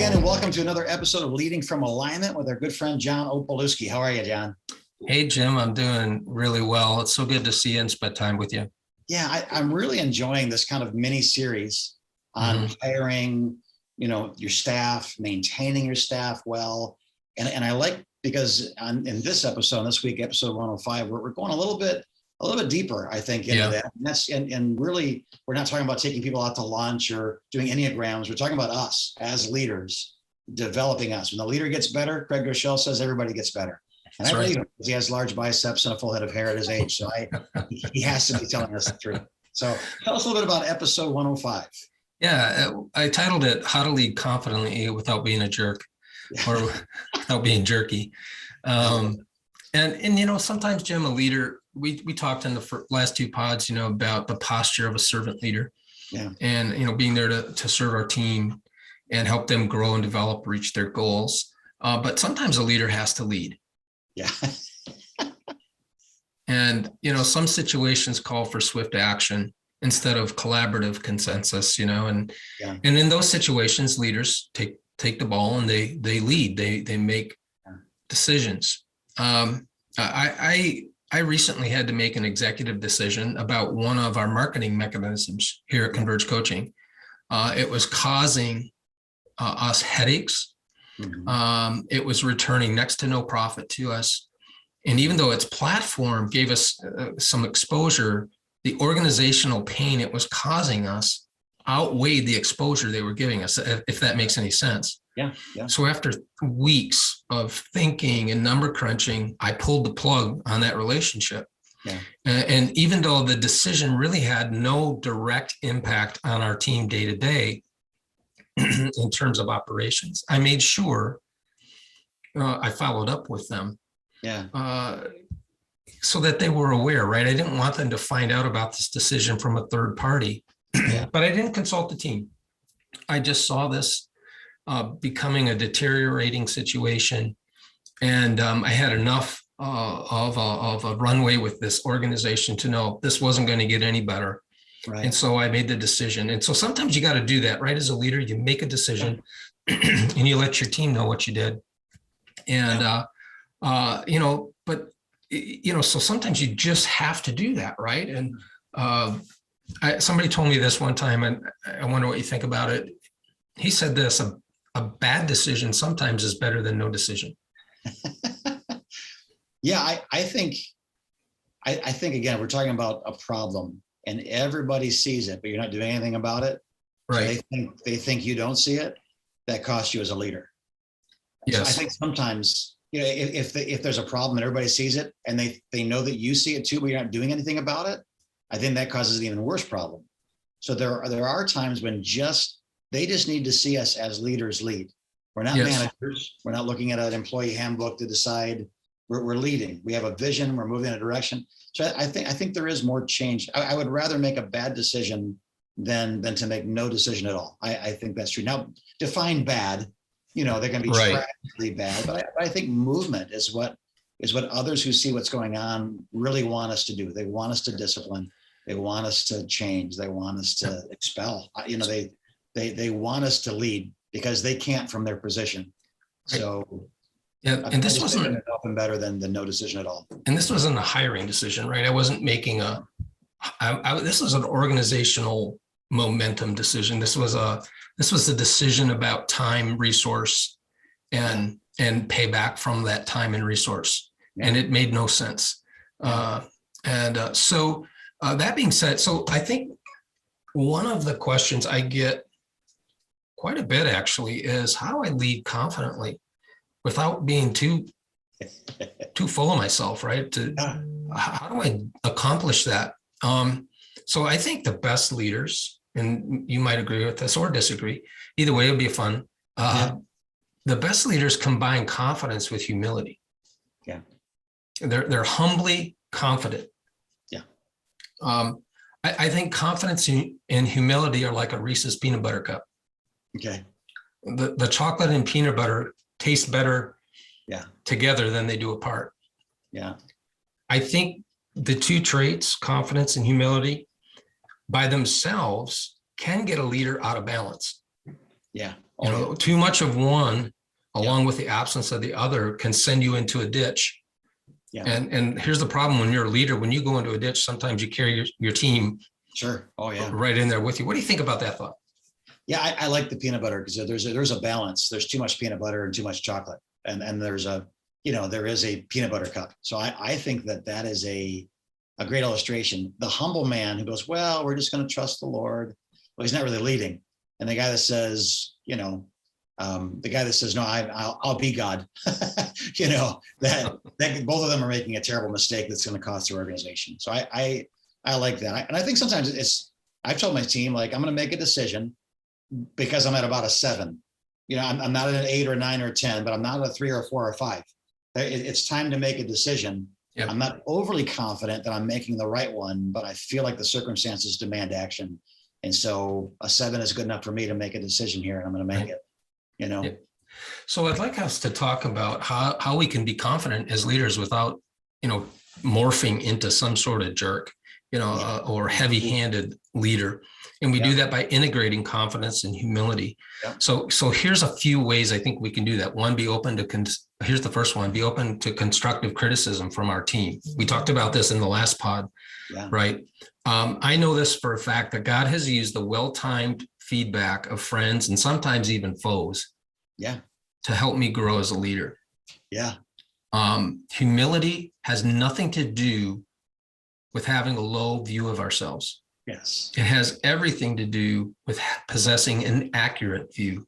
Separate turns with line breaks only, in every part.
again, and welcome to another episode of Leading from Alignment with our good friend, John Opalewski. How are you, John?
Hey, Jim, I'm doing really well. It's so good to see you and spend time with you.
Yeah, I'm really enjoying this kind of mini series on hiring, your staff, maintaining your staff well. And I like, because in this episode, this week, episode 105, we're going a little bit deeper, I think, into that. And that's and really, we're not talking about taking people out to lunch or doing Enneagrams. We're talking about us as leaders, developing us. When the leader gets better, Craig Rochelle says everybody gets better. And I believe him, because he has large biceps and a full head of hair at his age. So he has to be telling us the truth. So tell us a little bit about episode 105.
Yeah, I titled it How to Lead Confidently Without Being a Jerk, or without being jerky. And sometimes, Jim, a leader, we talked in the last two pods, about the posture of a servant leader.
Yeah.
And, being there to serve our team and help them grow and develop, reach their goals. But sometimes a leader has to lead.
Yeah.
And, some situations call for swift action instead of collaborative consensus, and in those situations, leaders take the ball and they lead, they make decisions. I recently had to make an executive decision about one of our marketing mechanisms here at Converge Coaching. It was causing us headaches. It was returning next to no profit to us. And even though its platform gave us some exposure, the organizational pain it was causing us outweighed the exposure they were giving us, if that makes any sense.
Yeah.
So after weeks of thinking and number crunching, I pulled the plug on that relationship.
Yeah.
And even though the decision really had no direct impact on our team day to day in terms of operations, I made sure I followed up with them.
Yeah.
So that they were aware, right? I didn't want them to find out about this decision from a third party, but I didn't consult the team. I just saw this becoming a deteriorating situation. And I had enough of a runway with this organization to know this wasn't going to get any better.
Right.
And so I made the decision. And so sometimes you got to do that, right? As a leader, you make a decision and you let your team know what you did. And, so sometimes you just have to do that, right? And somebody told me this one time, and I wonder what you think about it. He said this: a bad decision sometimes is better than no decision.
Yeah, I think again, we're talking about a problem, and everybody sees it, but you're not doing anything about it.
Right.
So they think you don't see it. That costs you as a leader.
Yes.
So I think sometimes, if there's a problem and everybody sees it and they know that you see it too, but you're not doing anything about it, I think that causes an even worse problem. So there are times when they just need to see us as leaders lead. We're not managers. We're not looking at an employee handbook to decide. We're leading. We have a vision. We're moving in a direction. So I think there is more change. I would rather make a bad decision than to make no decision at all. I think that's true. Now, define bad. They're going to be tragically bad, but I think movement is what others who see what's going on really want us to do. They want us to discipline. They want us to change. They want us to expel. They want us to lead because they can't from their position. So
and this wasn't
often better than no decision at all.
And this wasn't a hiring decision, right? I wasn't making this was an organizational momentum decision. This was a decision about time, resource, and payback from that time and resource. Yeah. And it made no sense. So that being said, so I think one of the questions I get quite a bit actually is, how do I lead confidently without being too full of myself, right? How do I accomplish that? So I think the best leaders, and you might agree with this or disagree, either way, it'll be fun. The best leaders combine confidence with humility.
Yeah.
They're humbly confident.
Yeah.
I think confidence and humility are like a Reese's peanut butter cup.
Okay.
The chocolate and peanut butter taste better together than they do apart.
Yeah.
I think the two traits, confidence and humility, by themselves can get a leader out of balance.
Yeah.
You know, too much of one along with the absence of the other can send you into a ditch.
Yeah.
And here's the problem when you're a leader, when you go into a ditch, sometimes you carry your team
Sure. Oh yeah.
right in there with you. What do you think about that thought?
Yeah, I like the peanut butter because there's a balance. There's too much peanut butter and too much chocolate, and there's a there is a peanut butter cup. So I think that is a great illustration. The humble man who goes, well, we're just going to trust the Lord. Well, he's not really leading. And the guy that says, no, I'll be God. that both of them are making a terrible mistake that's going to cost their organization. So I like that, and I think sometimes I've told my team, like, I'm going to make a decision because I'm at about a 7. I'm not at an 8 or 9 or 10, but I'm not at a 3 or 4 or 5. It's time to make a decision. Yep. I'm not overly confident that I'm making the right one, but I feel like the circumstances demand action. And so a 7 is good enough for me to make a decision here, and I'm going to make it,
Yep. So I'd like us to talk about how we can be confident as leaders without, morphing into some sort of jerk, or heavy-handed leader. And we do that by integrating confidence and humility. Yeah. So here's a few ways I think we can do that. One, here's the first one, be open to constructive criticism from our team. We talked about this in the last pod, right? I know this for a fact that God has used the well-timed feedback of friends and sometimes even foes to help me grow as a leader.
Yeah.
Humility has nothing to do with having a low view of ourselves.
Yes.
It has everything to do with possessing an accurate view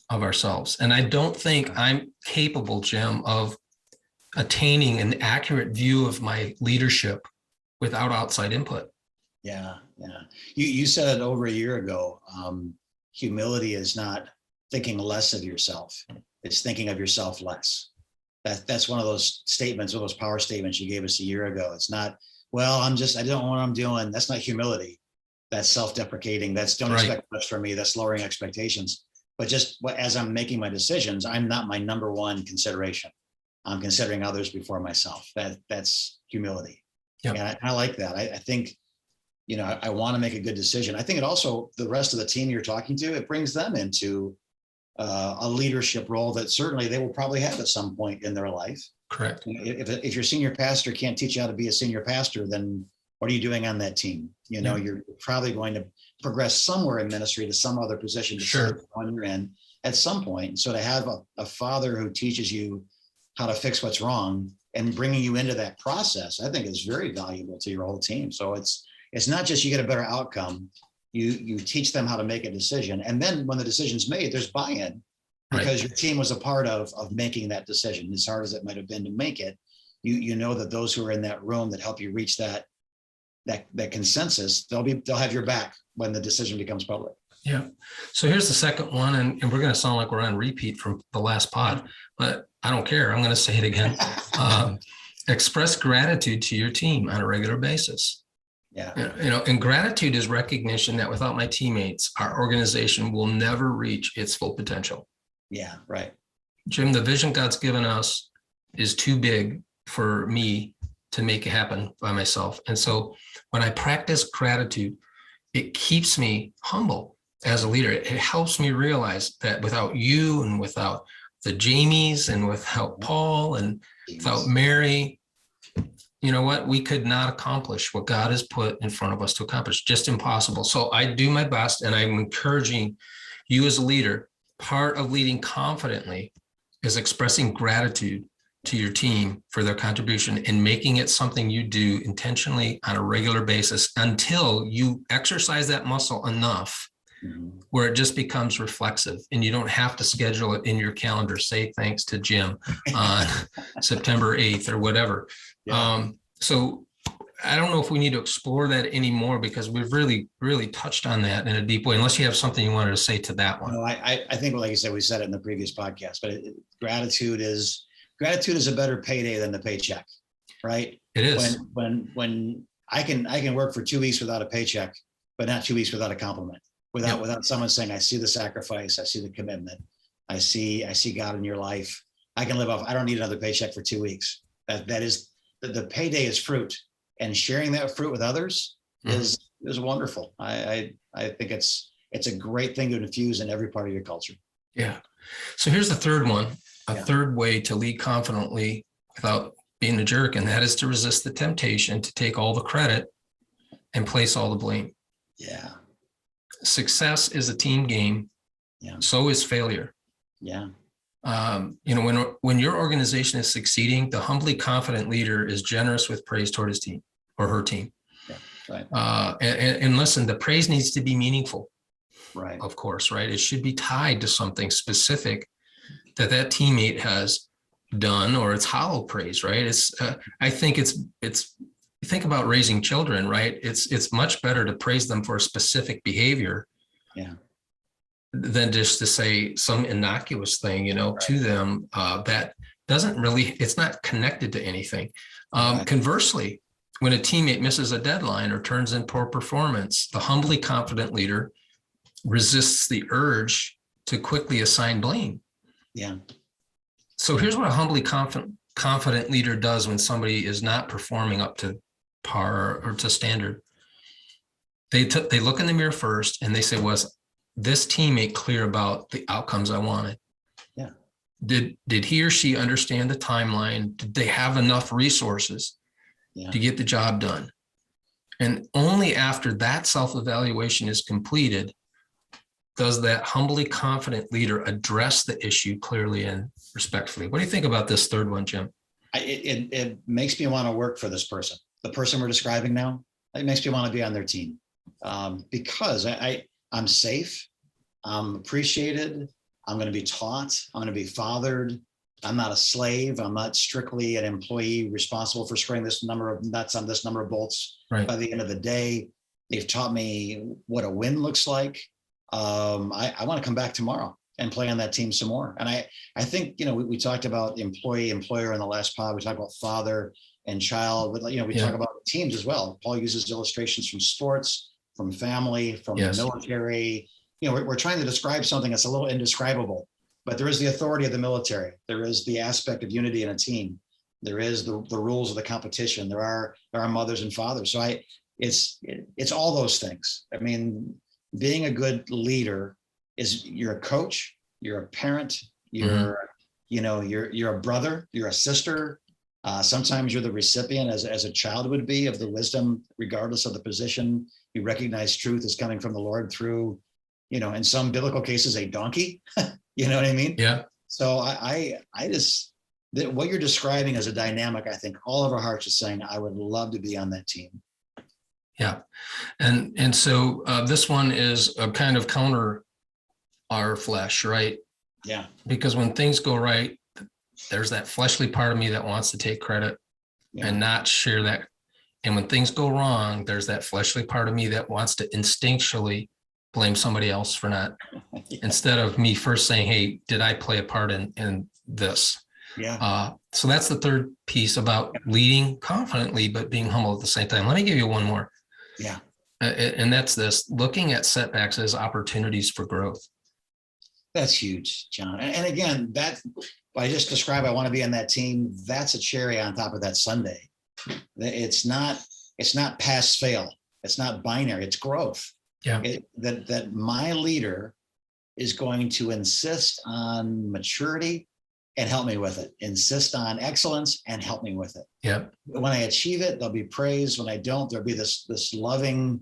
of ourselves. And I don't think I'm capable, Jim, of attaining an accurate view of my leadership without outside input.
Yeah. You said it over a year ago. Humility is not thinking less of yourself. It's thinking of yourself less. That's one of those statements, one of those power statements you gave us a year ago. It's not, well, I don't know what I'm doing. That's not humility. That's self-deprecating. That's don't expect much from me. That's lowering expectations. But just as I'm making my decisions, I'm not my number one consideration. I'm considering others before myself. That's humility. Yep. And I like that. I think, I want to make a good decision. I think it also, the rest of the team you're talking to, it brings them into a leadership role that certainly they will probably have at some point in their life.
Correct.
If your senior pastor can't teach you how to be a senior pastor, then what are you doing on that team? You're probably going to progress somewhere in ministry to some other position to on you're in at some point. So to have a father who teaches you how to fix what's wrong and bringing you into that process, I think is very valuable to your whole team. So it's not just you get a better outcome. You teach them how to make a decision. And then when the decision's made, there's buy-in because your team was a part of making that decision. As hard as it might have been to make it, you know that those who are in that room that help you reach that consensus, they'll have your back when the decision becomes public.
Yeah. So here's the second one, and we're going to sound like we're on repeat from the last pod, but I don't care. I'm going to say it again. Express gratitude to your team on a regular basis.
Yeah.
And gratitude is recognition that without my teammates, our organization will never reach its full potential.
Yeah, right.
Jim, the vision God's given us is too big for me to make it happen by myself. And so when I practice gratitude, it keeps me humble as a leader. It helps me realize that without you and without the Jamies and without Paul and without Mary, you know what? We could not accomplish what God has put in front of us to accomplish. Just impossible. So I do my best, and I'm encouraging you as a leader. Part of leading confidently is expressing gratitude to your team for their contribution and making it something you do intentionally on a regular basis until you exercise that muscle enough where it just becomes reflexive and you don't have to schedule it in your calendar. Say thanks to Jim on September 8th or whatever. Yeah. So I don't know if we need to explore that anymore because we've really, really touched on that in a deep way, unless you have something you wanted to say to that one.
No, I think, like you said, we said it in the previous podcast, but gratitude is a better payday than the paycheck, right?
It is.
When I can work for 2 weeks without a paycheck, but not 2 weeks without a compliment, without someone saying, I see the sacrifice, I see the commitment, I see God in your life. I can live off, I don't need another paycheck for 2 weeks. That is the payday is fruit, and sharing that fruit with others is wonderful. I think it's it's a great thing to infuse in every part of your culture.
Yeah. So here's the third one, a
Yeah.
third way to lead confidently without being a jerk, and that is to resist the temptation to take all the credit and place all the blame.
Yeah.
Success is a team game.
Yeah.
So is failure.
Yeah.
When your organization is succeeding, the humbly confident leader is generous with praise toward his team or her team.
Yeah. Right.
And listen, the praise needs to be meaningful.
Right.
Of course, right? It should be tied to something specific that teammate has done, or it's hollow praise, right? I think think about raising children, right? It's much better to praise them for a specific behavior.
Yeah.
Than just to say some innocuous thing,
Right.
to them that doesn't really, it's not connected to anything.
Right.
Conversely, when a teammate misses a deadline or turns in poor performance, the humbly confident leader resists the urge to quickly assign blame.
Yeah.
So here's what a humbly confident leader does when somebody is not performing up to par or to standard. They look in the mirror first and they say, was this teammate clear about the outcomes I wanted?
Yeah.
Did he or she understand the timeline? Did they have enough resources to get the job done? And only after that self-evaluation is completed does that humbly confident leader address the issue clearly and respectfully. What do you think about this third one, Jim?
It makes me want to work for this person. The person we're describing now, it makes me want to be on their team because I'm safe, I'm appreciated, I'm going to be taught, I'm going to be fathered. I'm not a slave. I'm not strictly an employee responsible for screwing this number of nuts on this number of bolts.
Right.
By the end of the day, they've taught me what a win looks like. I want to come back tomorrow and play on that team some more. And I think, we talked about employee, employer in the last pod. We talked about father and child, but we talk about teams as well. Paul uses illustrations from sports, from family, from the military. We're trying to describe something that's a little indescribable, but there is the authority of the military. There is the aspect of unity in a team. There is the rules of the competition. There are mothers and fathers. So it's all those things. I mean, being a good leader is you're a coach, you're a parent, you're a brother, you're a sister. Sometimes you're the recipient as a child would be of the wisdom, regardless of the position. You recognize truth is coming from the Lord through, in some biblical cases, a donkey. You know what I mean?
Yeah.
So what you're describing as a dynamic, I think all of our hearts are saying, I would love to be on that team.
Yeah. And so this one is a kind of counter our flesh, right?
Yeah.
Because when things go right, there's that fleshly part of me that wants to take credit and not share that. And when things go wrong, there's that fleshly part of me that wants to instinctually blame somebody else for not, instead of me first saying, hey, did I play a part in this?
Yeah.
So that's the third piece about leading confidently, but being humble at the same time. Let me give you one more.
Yeah.
And that's this: looking at setbacks as opportunities for growth.
That's huge, John. And again, that I just described, I want to be on that team. That's a cherry on top of that sundae. It's not pass fail. It's not binary. It's growth.
Yeah.
That my leader is going to insist on maturity and help me with it. Insist on excellence and help me with it.
Yeah.
When I achieve it, there'll be praise. When I don't, there'll be this loving,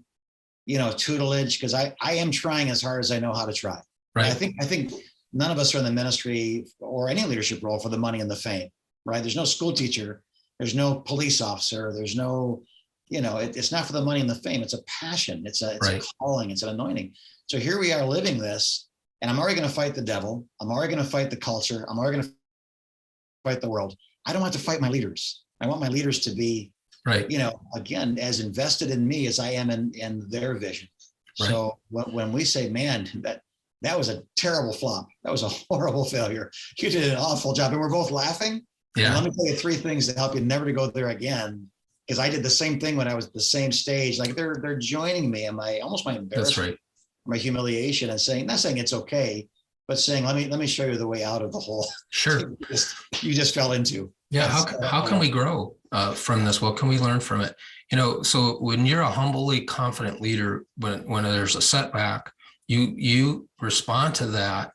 tutelage, because I am trying as hard as I know how to try.
Right.
I think none of us are in the ministry or any leadership role for the money and the fame, right? There's no school teacher, there's no police officer, there's no, it's not for the money and the fame. It's a passion. It's a calling. It's an anointing. So here we are living this, and I'm already going to fight the devil. I'm already going to fight the culture. I'm already going to fight the world. I don't want to fight my leaders. I want my leaders to be, again, as invested in me as I am in their vision. Right. So when we say, man, that was a terrible flop. That was a horrible failure. You did an awful job. And we're both laughing. Yeah. And let me tell you 3 things to help you never to go there again. Because I did the same thing when I was at the same stage. Like they're joining me in my embarrassment,
that's right,
my humiliation, and saying, not saying it's okay, but saying, let me show you the way out of the hole.
Sure.
you just fell into.
Yeah. How can we grow from this? What can we learn from it? So when you're a humbly confident leader, when there's a setback, you respond to that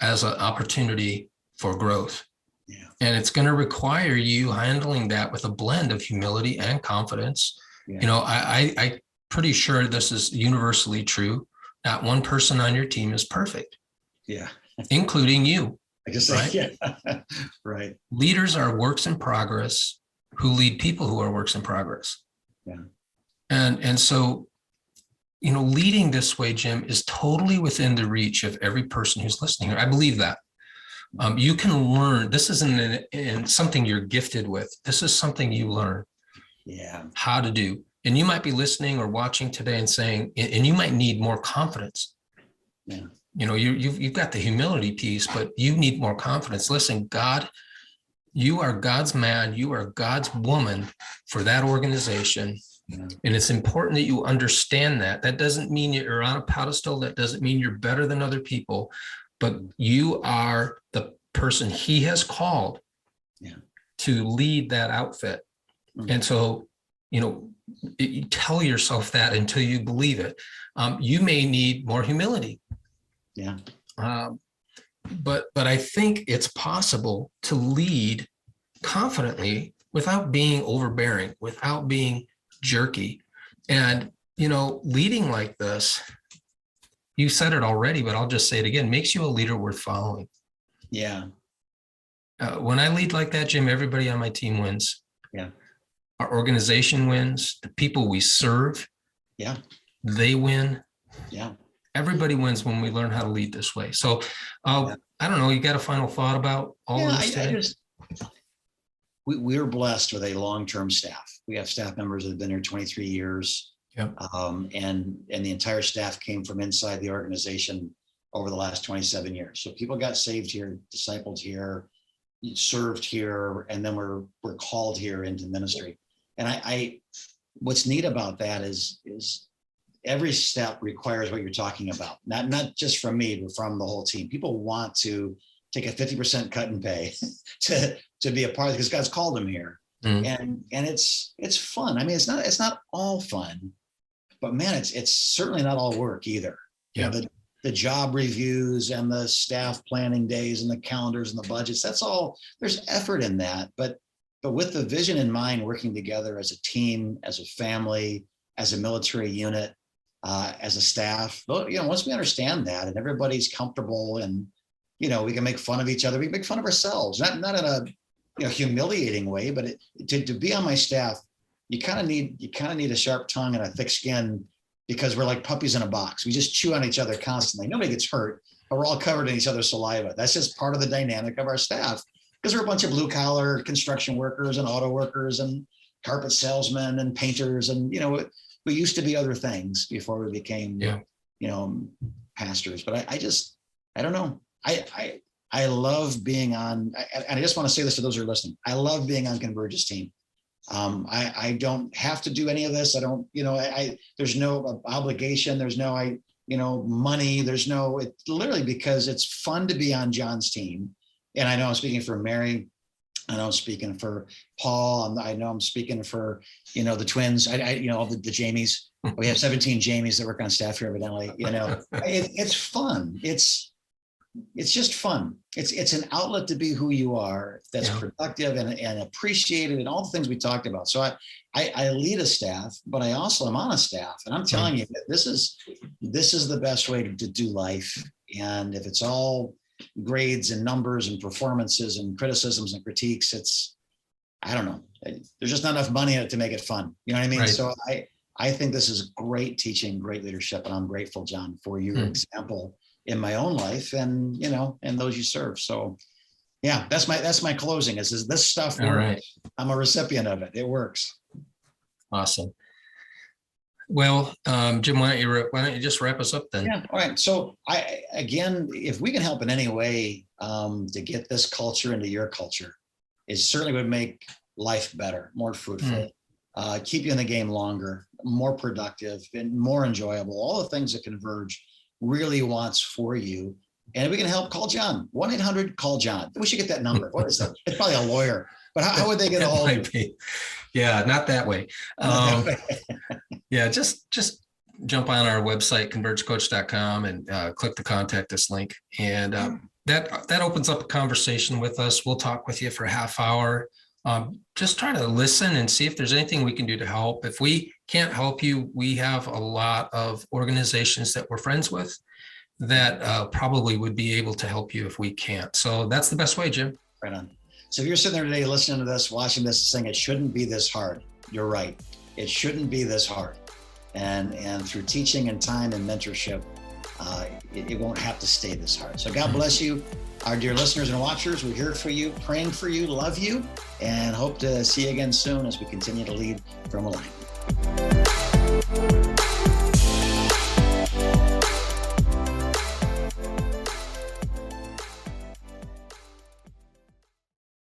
as an opportunity for growth.
Yeah.
And it's going to require you handling that with a blend of humility and confidence.
Yeah.
You know, I'm pretty sure this is universally true. Not one person on your team is perfect.
Yeah.
Including you.
I just say,
right?
Yeah. Right.
Leaders are works in progress who lead people who are works in progress.
Yeah.
And so, you know, leading this way, Jim, is totally within the reach of every person who's listening here. I believe that. You can learn. This isn't something you're gifted with. This is something you learn how to do. And you might be listening or watching today and saying, and you might need more confidence.
Yeah.
You know, you've got the humility piece, but you need more confidence. Listen, God, you are God's man. You are God's woman for that organization. Yeah. And it's important that you understand that. That doesn't mean you're on a pedestal. That doesn't mean you're better than other people, but you are the person he has called to lead that outfit. Mm-hmm. And so, you know, you tell yourself that until you believe it. You may need more humility.
Yeah.
But I think it's possible to lead confidently without being overbearing, without being jerky. And, you know, leading like this, you said it already, but I'll just say it again, makes you a leader worth following.
Yeah.
When I lead like that, Jim, everybody on my team wins.
Yeah.
Our organization wins. The people we serve, they win.
Yeah.
Everybody wins when we learn how to lead this way. So I don't know, you got a final thought about all of this today?
We're blessed with a long-term staff. We have staff members that have been here 23 years.
Yep.
And the entire staff came from inside the organization over the last 27 years. So people got saved here, discipled here, served here, and then we're called here into ministry. And I what's neat about that is every step requires what you're talking about. Not just from me, but from the whole team. People want to take a 50% cut in pay to be a part of it because God's called them here. Mm. And it's fun. I mean, it's not all fun, but man, it's certainly not all work either.
Yeah.
You know, the job reviews and the staff planning days and the calendars and the budgets, that's all, there's effort in that. But with the vision in mind, working together as a team, as a family, as a military unit, as a staff, you know, once we understand that and everybody's comfortable and, you know, we can make fun of each other, we make fun of ourselves, not in a, you know, humiliating way, but to be on my staff, you kind of need a sharp tongue and a thick skin because we're like puppies in a box. We just chew on each other constantly. Nobody gets hurt, but we're all covered in each other's saliva. That's just part of the dynamic of our staff because we're a bunch of blue collar construction workers and auto workers and carpet salesmen and painters. And, you know, we used to be other things before we became, you know, pastors, but I don't know. I love being on, and I just want to say this to those who are listening. I love being on Converge's team. I don't have to do any of this. I don't, you know, there's no obligation. There's no, you know, money. There's no, it literally because it's fun to be on John's team. And I know I'm speaking for Mary. I know I'm speaking for Paul. I know I'm speaking for, you know, the twins. You know, all the Jamies. We have 17 Jamies that work on staff here, evidently. You know, it's fun. It's just fun. It's an outlet to be who you are. That's productive and appreciated, and all the things we talked about. So I lead a staff, but I also am on a staff, and I'm telling you that this is the best way to do life. And if it's all grades and numbers and performances and criticisms and critiques, I don't know. There's just not enough money in it to make it fun. You know what I mean? Right. So I think this is great teaching, great leadership, and I'm grateful, John, for your example in my own life and, you know, and those you serve. So yeah, that's my closing is this stuff works. Right. I'm a recipient of it. It works.
Awesome. Well, Jim, why don't you just wrap us up then?
Yeah. All right. So again, if we can help in any way to get this culture into your culture, it certainly would make life better, more fruitful, keep you in the game longer, more productive and more enjoyable, all the things that Converge really wants for you. And if we can help, call John, 1-800-CALL-JOHN. We should get that number. What is that? It's probably a lawyer, but how would they get a hold of you?
Yeah, not that way. Yeah, just jump on our website, convergecoach.com, and click the contact us link. And that opens up a conversation with us. We'll talk with you for a half hour. Just try to listen and see if there's anything we can do to help. If we can't help you, we have a lot of organizations that we're friends with that probably would be able to help you if we can't. So that's the best way, Jim.
Right on. So if you're sitting there today listening to this, watching this, saying it shouldn't be this hard, you're right. It shouldn't be this hard. And through teaching and time and mentorship, it won't have to stay this hard. So God bless you. Our dear listeners and watchers, we're here for you, praying for you, love you, and hope to see you again soon as we continue to lead from alignment.